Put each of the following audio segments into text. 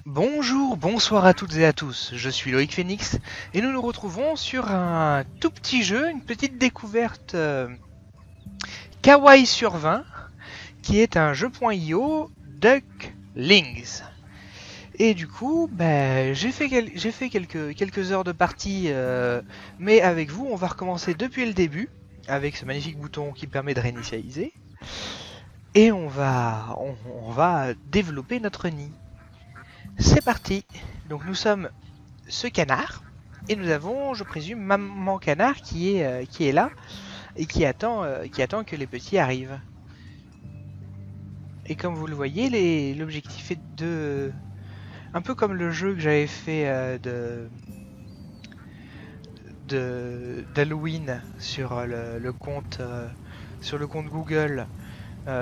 Bonjour, bonsoir à toutes et à tous, je suis Loïc Phoenix et nous nous retrouvons sur un tout petit jeu, une petite découverte Kawaii sur 20 qui est un jeu.io Ducklings. Et du coup, j'ai fait quelques heures de partie, mais avec vous, on va recommencer depuis le début avec ce magnifique bouton qui permet de réinitialiser et on va développer notre nid. C'est parti. Donc nous sommes ce canard et nous avons, je présume, maman canard qui est là et qui attend que les petits arrivent. Et comme vous le voyez, l'objectif est de, un peu comme le jeu que j'avais fait d'Halloween sur sur le compte Google,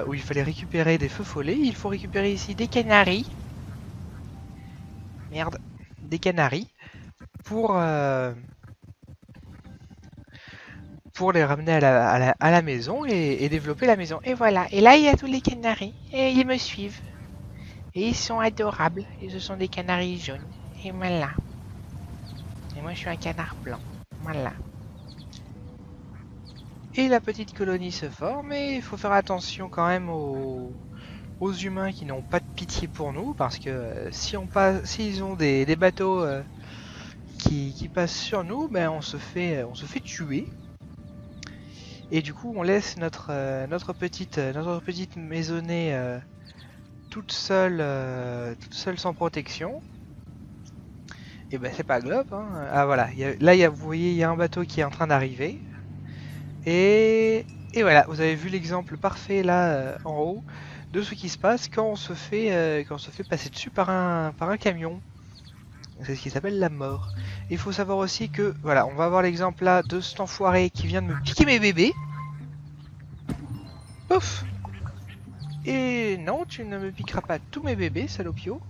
où il fallait récupérer des feux follets. Il faut récupérer ici des canaris. Merde, des canaris pour les ramener à la maison et développer la maison. Et voilà, et là il y a tous les canaris, et ils me suivent. Et ils sont adorables, et ce sont des canaris jaunes. Et voilà. Et moi je suis un canard blanc. Voilà. Et la petite colonie se forme, et il faut faire attention quand même aux humains qui n'ont pas de pitié pour nous, parce que s'ils ont des bateaux qui passent sur nous, on se fait tuer. Et du coup, on laisse notre petite maisonnée toute seule sans protection. Et ben c'est pas glop, hein. Ah voilà, vous voyez, il y a un bateau qui est en train d'arriver. Et voilà, vous avez vu l'exemple parfait là en haut de ce qui se passe quand on se fait passer dessus par un camion. C'est ce qui s'appelle la mort. Il faut savoir aussi que, voilà, on va avoir l'exemple là de cet enfoiré qui vient de me piquer mes bébés. Pouf! Et non, tu ne me piqueras pas tous mes bébés, salopio.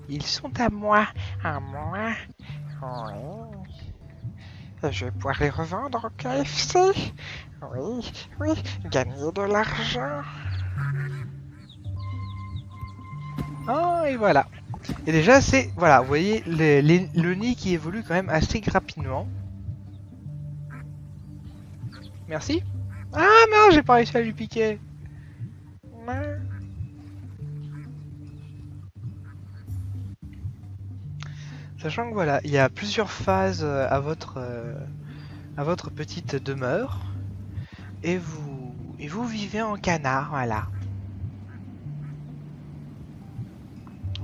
Ils sont à moi. À moi. Oui. Et je vais pouvoir les revendre au KFC. Oui, oui, gagner de l'argent. Ah, et voilà. Et déjà, voilà, vous voyez le nid qui évolue quand même assez rapidement. Merci. Ah non, j'ai pas réussi à lui piquer. Sachant que voilà, il y a plusieurs phases à votre petite demeure. Et vous vivez en canard, voilà.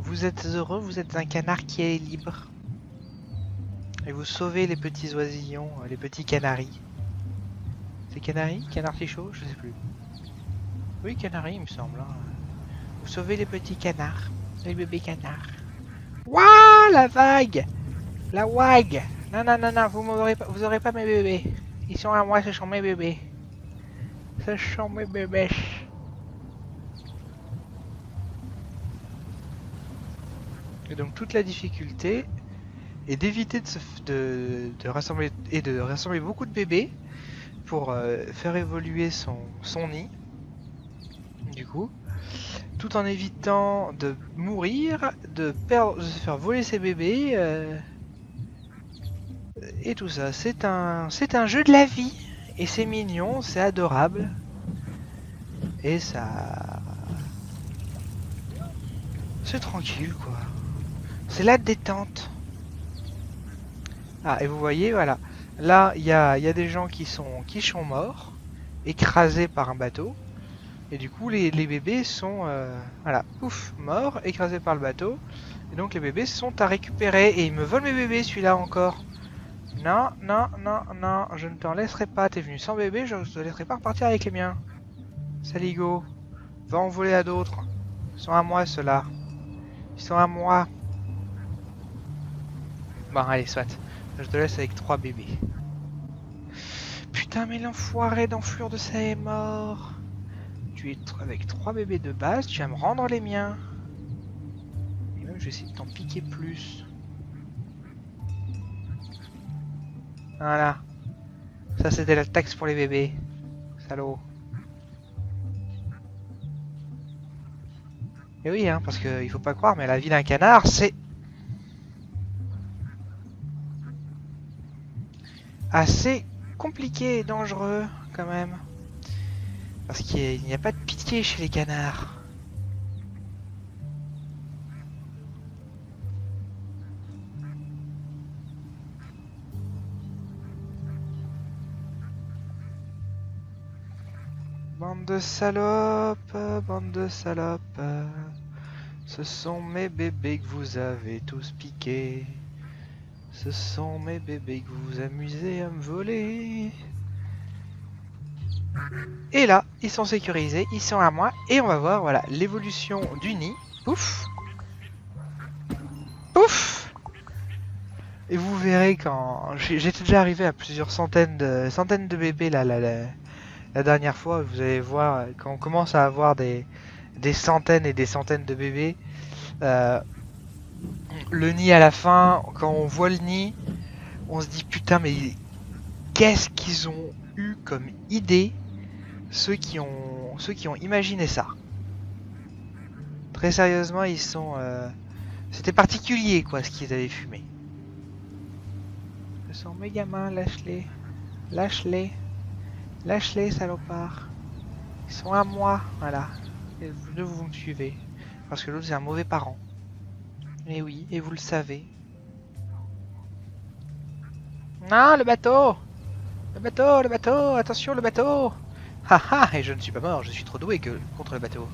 Vous êtes heureux, vous êtes un canard qui est libre. Et vous sauvez les petits oisillons, les petits canaris. C'est canaris? Canard fichot? Je sais plus. Oui, canaris, il me semble. Hein. Vous sauvez les petits canards, les bébés canards. Waouh, la vague! La wag! Non, non, non, non, vous aurez pas mes bébés. Ils sont à moi, ce sont mes bébés. Ce sont mes bébés. Et donc toute la difficulté est d'éviter de rassembler beaucoup de bébés pour faire évoluer son nid, du coup, tout en évitant de mourir, de se faire voler ses bébés, et tout ça. C'est un jeu de la vie, et c'est mignon, c'est adorable, et ça... c'est tranquille, quoi. C'est la détente. Ah, et vous voyez, voilà. Là, il y a des gens qui sont morts, écrasés par un bateau. Et du coup, les bébés sont, voilà, ouf, morts, écrasés par le bateau. Et donc les bébés sont à récupérer. Et il me vole mes bébés, celui-là encore. Non, non, non, non, je ne t'en laisserai pas. T'es venu sans bébé, je ne te laisserai pas repartir avec les miens. Saligo, va en voler à d'autres. Ils sont à moi, ceux-là. Ils sont à moi. Bon, allez, soit. Je te laisse avec 3 bébés. Putain, mais l'enfoiré d'enflure de ça est mort. Tu es avec 3 bébés de base, tu vas me rendre les miens. Et même, je vais essayer de t'en piquer plus. Voilà. Ça, c'était la taxe pour les bébés. Salaud. Et oui, hein, parce qu'il faut pas croire, mais la vie d'un canard, c'est assez compliqué et dangereux, quand même. Parce qu'il n'y a pas de pitié chez les canards. Bande de salopes, bande de salopes. Ce sont mes bébés que vous avez tous piqués. Ce sont mes bébés que vous vous amusez à me voler. Et là, ils sont sécurisés, ils sont à moi. Et on va voir, voilà, l'évolution du nid. Pouf. Pouf. Et vous verrez quand... J'étais déjà arrivé à plusieurs centaines de bébés là, la dernière fois. Vous allez voir, quand on commence à avoir des centaines et des centaines de bébés, euh, le nid à la fin, quand on voit le nid, on se dit putain mais qu'est-ce qu'ils ont eu comme idée ceux qui ont imaginé ça. Très sérieusement, ils sont... c'était particulier quoi ce qu'ils avaient fumé. Ce sont mes gamins, lâche-les. Lâche-les. Lâche-les, salopards. Ils sont à moi, voilà. Et vous me suivez. Parce que l'autre c'est un mauvais parent. Et oui, et vous le savez. Non, le bateau! Le bateau, le bateau, attention le bateau! Haha, et je ne suis pas mort, je suis trop doué contre le bateau.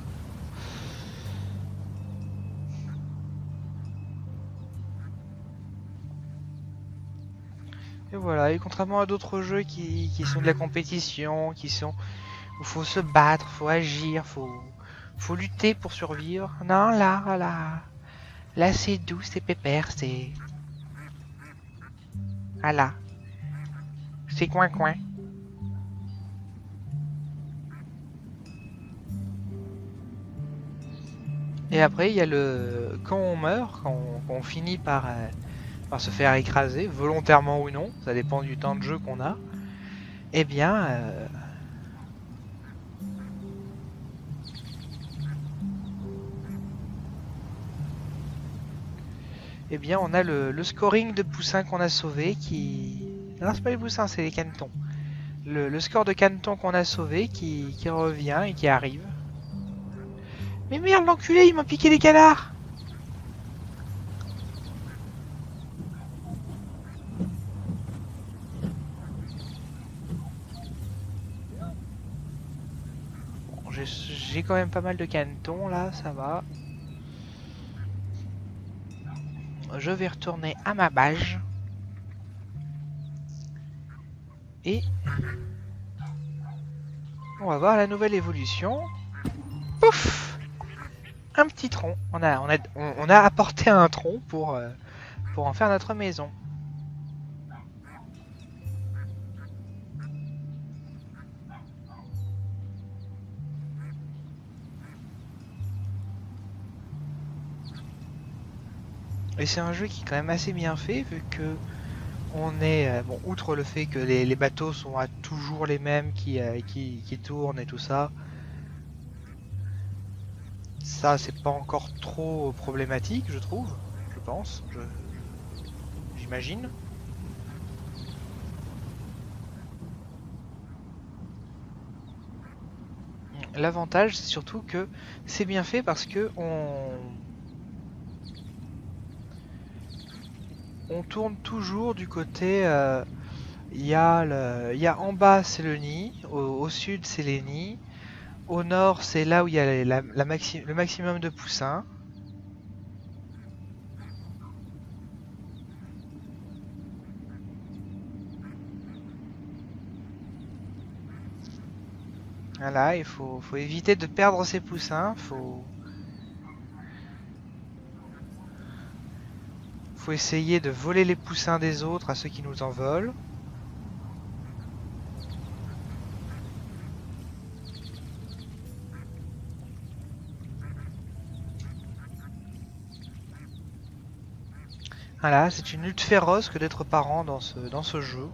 Et voilà, et contrairement à d'autres jeux qui sont de la compétition, qui sont où faut se battre, faut agir, faut lutter pour survivre. Non, là c'est doux, c'est pépère, c'est... Ah là, c'est coin-coin. Et après, il y a le... Quand on meurt, quand on finit par se faire écraser, volontairement ou non, ça dépend du temps de jeu qu'on a, eh bien... Eh bien, on a le scoring de poussins qu'on a sauvés qui... Non, c'est pas les poussins, c'est les canetons. Le score de caneton qu'on a sauvé qui revient et qui arrive. Mais merde, l'enculé, il m'a piqué les canards! Bon, j'ai quand même pas mal de canetons là, ça va. Je vais retourner à ma bâche. Et on va voir la nouvelle évolution. Pouf! Un petit tronc. On a apporté un tronc pour en faire notre maison. Et c'est un jeu qui est quand même assez bien fait vu que on est, bon, outre le fait que les bateaux sont toujours les mêmes qui tournent et tout ça, ça c'est pas encore trop problématique je trouve, je pense, j'imagine. L'avantage c'est surtout que c'est bien fait parce que on tourne toujours du côté, il y a en bas c'est le nid, au sud c'est les nids, au nord c'est là où il y a le maximum de poussins. Voilà, il faut éviter de perdre ses poussins, faut essayer de voler les poussins des autres à ceux qui nous en volent. Voilà, c'est une lutte féroce que d'être parent dans ce jeu.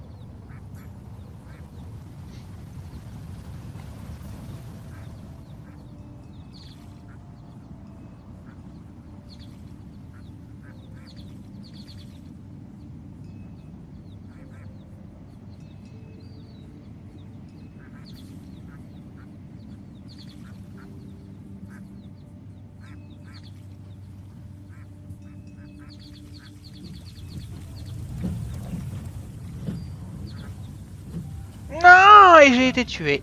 et j'ai été tué.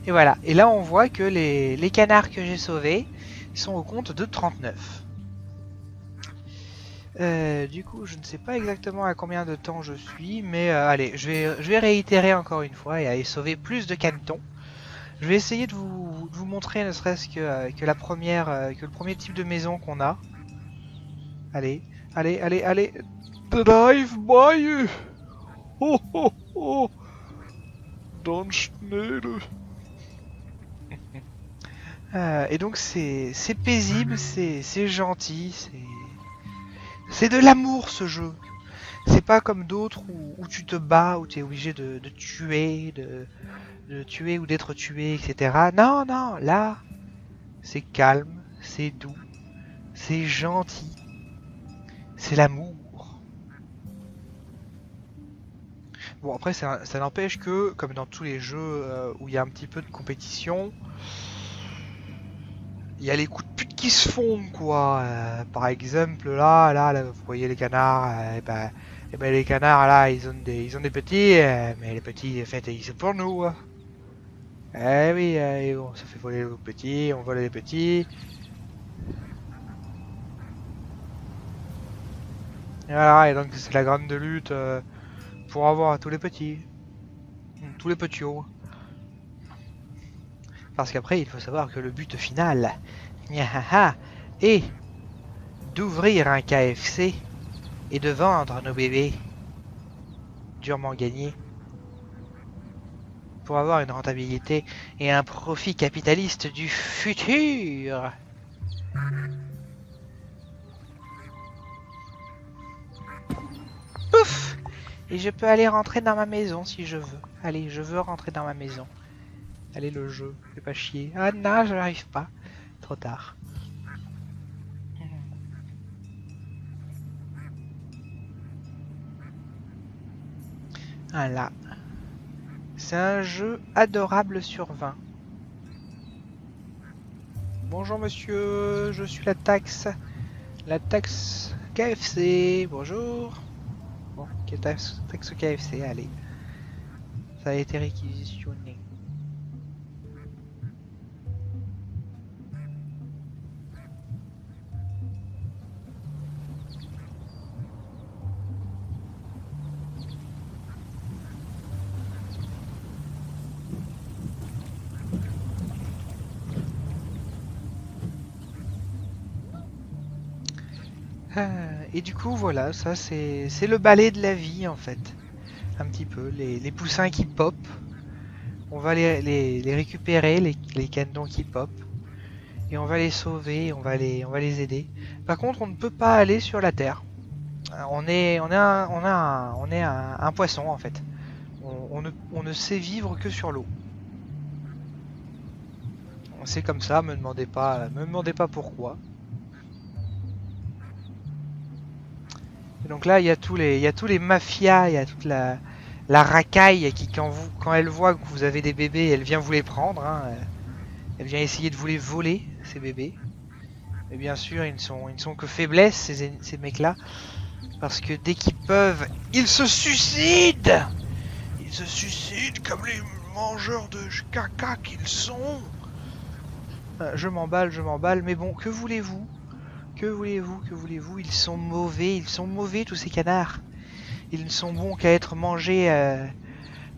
Et voilà. Et là, on voit que les canards que j'ai sauvés sont au compte de 39. Du coup, je ne sais pas exactement à combien de temps je suis, mais allez, je vais réitérer encore une fois et aller sauver plus de canetons. Je vais essayer de vous montrer ne serait-ce que la première, que le premier type de maison qu'on a. Allez, allez, allez, allez. Drive by. Oh oh oh. Dans schnell. Et donc c'est paisible, c'est gentil, c'est de l'amour ce jeu. C'est pas comme d'autres où tu te bats, où tu es obligé de tuer, de tuer ou d'être tué, etc. Non, non, là, c'est calme, c'est doux, c'est gentil, c'est l'amour. Bon, après, ça n'empêche que, comme dans tous les jeux où il y a un petit peu de compétition, il y a les coups de pute qui se font, quoi. Par exemple, là, vous voyez les canards, et ben, les canards, là, ils ont des petits, mais les petits, en fait, c'est pour nous. Eh oui, on se fait voler les petits, on vole les petits. Et voilà, et donc c'est la grande lutte pour avoir tous les petits. Tous les petits-hauts. Parce qu'après, il faut savoir que le but final est d'ouvrir un KFC et de vendre nos bébés durement gagnés pour avoir une rentabilité et un profit capitaliste du futur. Pouf! Et je peux aller rentrer dans ma maison si je veux. Allez, je veux rentrer dans ma maison. Allez, le jeu, fais pas chier. Ah non, je n'arrive pas. Trop tard. Voilà. C'est un jeu adorable sur 20. Bonjour monsieur, je suis la taxe. La taxe KFC, bonjour. Bon, taxe KFC, allez. Ça a été réquisitionné. Et du coup, voilà, ça c'est le balai de la vie en fait. Un petit peu, les poussins qui pop. On va les récupérer, les canetons qui pop. Et on va les sauver, on va les aider. Par contre, on ne peut pas aller sur la terre. On est un poisson en fait. On ne sait vivre que sur l'eau. C'est comme ça, me demandez pas pourquoi. Et donc là, il y a tous les mafias, il y a toute la racaille qui, quand elle voit que vous avez des bébés, elle vient vous les prendre. Hein. Elle vient essayer de vous les voler, ces bébés. Mais bien sûr, ils ne sont que faiblesse, ces mecs-là. Parce que dès qu'ils peuvent, ils se suicident. Ils se suicident comme les mangeurs de caca qu'ils sont. Je m'emballe, mais bon, que voulez-vous? Que voulez-vous? Ils sont mauvais tous ces canards. Ils ne sont bons qu'à être mangés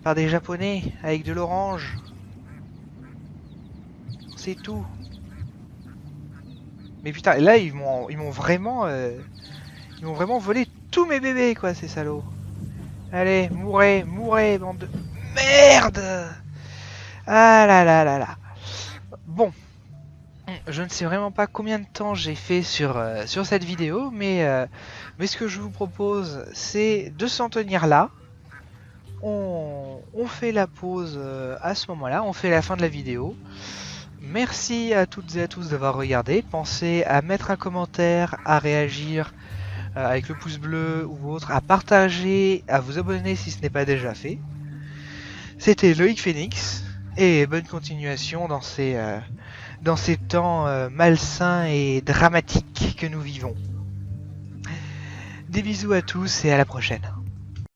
par des Japonais avec de l'orange. C'est tout. Mais putain, là ils m'ont vraiment volé tous mes bébés quoi, ces salauds. Allez, mourrez, bande de merde. Ah là là là là. Bon. Je ne sais vraiment pas combien de temps j'ai fait sur cette vidéo, mais ce que je vous propose, c'est de s'en tenir là. On fait la pause à ce moment-là, on fait la fin de la vidéo. Merci à toutes et à tous d'avoir regardé. Pensez à mettre un commentaire, à réagir avec le pouce bleu ou autre, à partager, à vous abonner si ce n'est pas déjà fait. C'était Loïc Phoenix, et bonne continuation dans ces temps malsains et dramatiques que nous vivons. Des bisous à tous et à la prochaine.